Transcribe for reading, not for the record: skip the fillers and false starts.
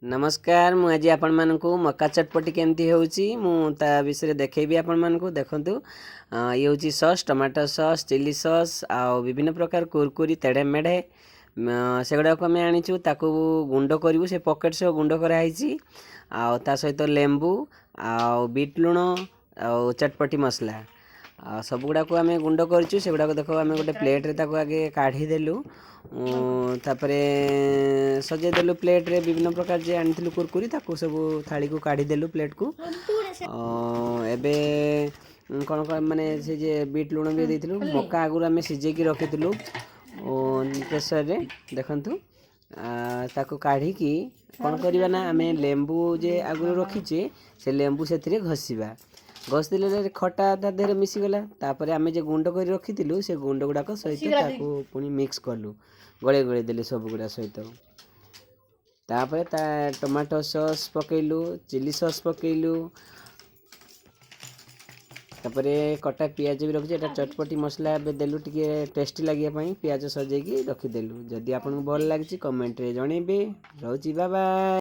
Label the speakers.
Speaker 1: नमस्कार मु आज आपण मानकु मक्का चटपटी केमती होउची मु ता विषय देखेबी आपण मानकु देखंतु ये होची sauce tomato sauce chilli sauce आ विभिन्न प्रकार कुरकुरी तेड़े मेढ़े सेगुड़ा को आमे आनीचु ताकू गुंड करू से पॉकेट से गुंड कराई ता सहित लेंबू आ बीट लुण आ चटपटी मसला सब गुड़ा को आमे गुंड करचु सेगुड़ा को देखो आमे गोटे प्लेट रे ताको आगे काढ़ी देलु तापरे सजे देलु प्लेट रे विभिन्न प्रकार जे आनी कुरकुरी ताको सब थाली को काढ़ी देलु प्लेट को एबे कौन कौन माने से जे बीट लुण भी देथिलु मक्का आगुर आमे सिजे की रखिथिलु प्रेसर रे देखंतु ताको काढ़ी की कौन करबा ना आमे लेंबू जे आगुर रखिचे से लेंबू सेथिरे घसीबा घस दिले खटा ता देहरे मिसी गला तापरे आमे जे गुंड कर रखिथिलु से गुंड गुड़ाक सहित ताको पुनी मिक्स करलु गळे गळे देले सब गुड़ा सहित तापरे ता टमाटो सॉस पकेलु चिली सॉस पकेलु तापरे कटा पियाज भी रखिजे एटा चटपटी मसला बे देलु टिके टेस्टी लागिया पई पियाज सजेकी रखि देलु जदी आपन भल लागिची कमेंट रे जणेबे रहउची बाय बाय।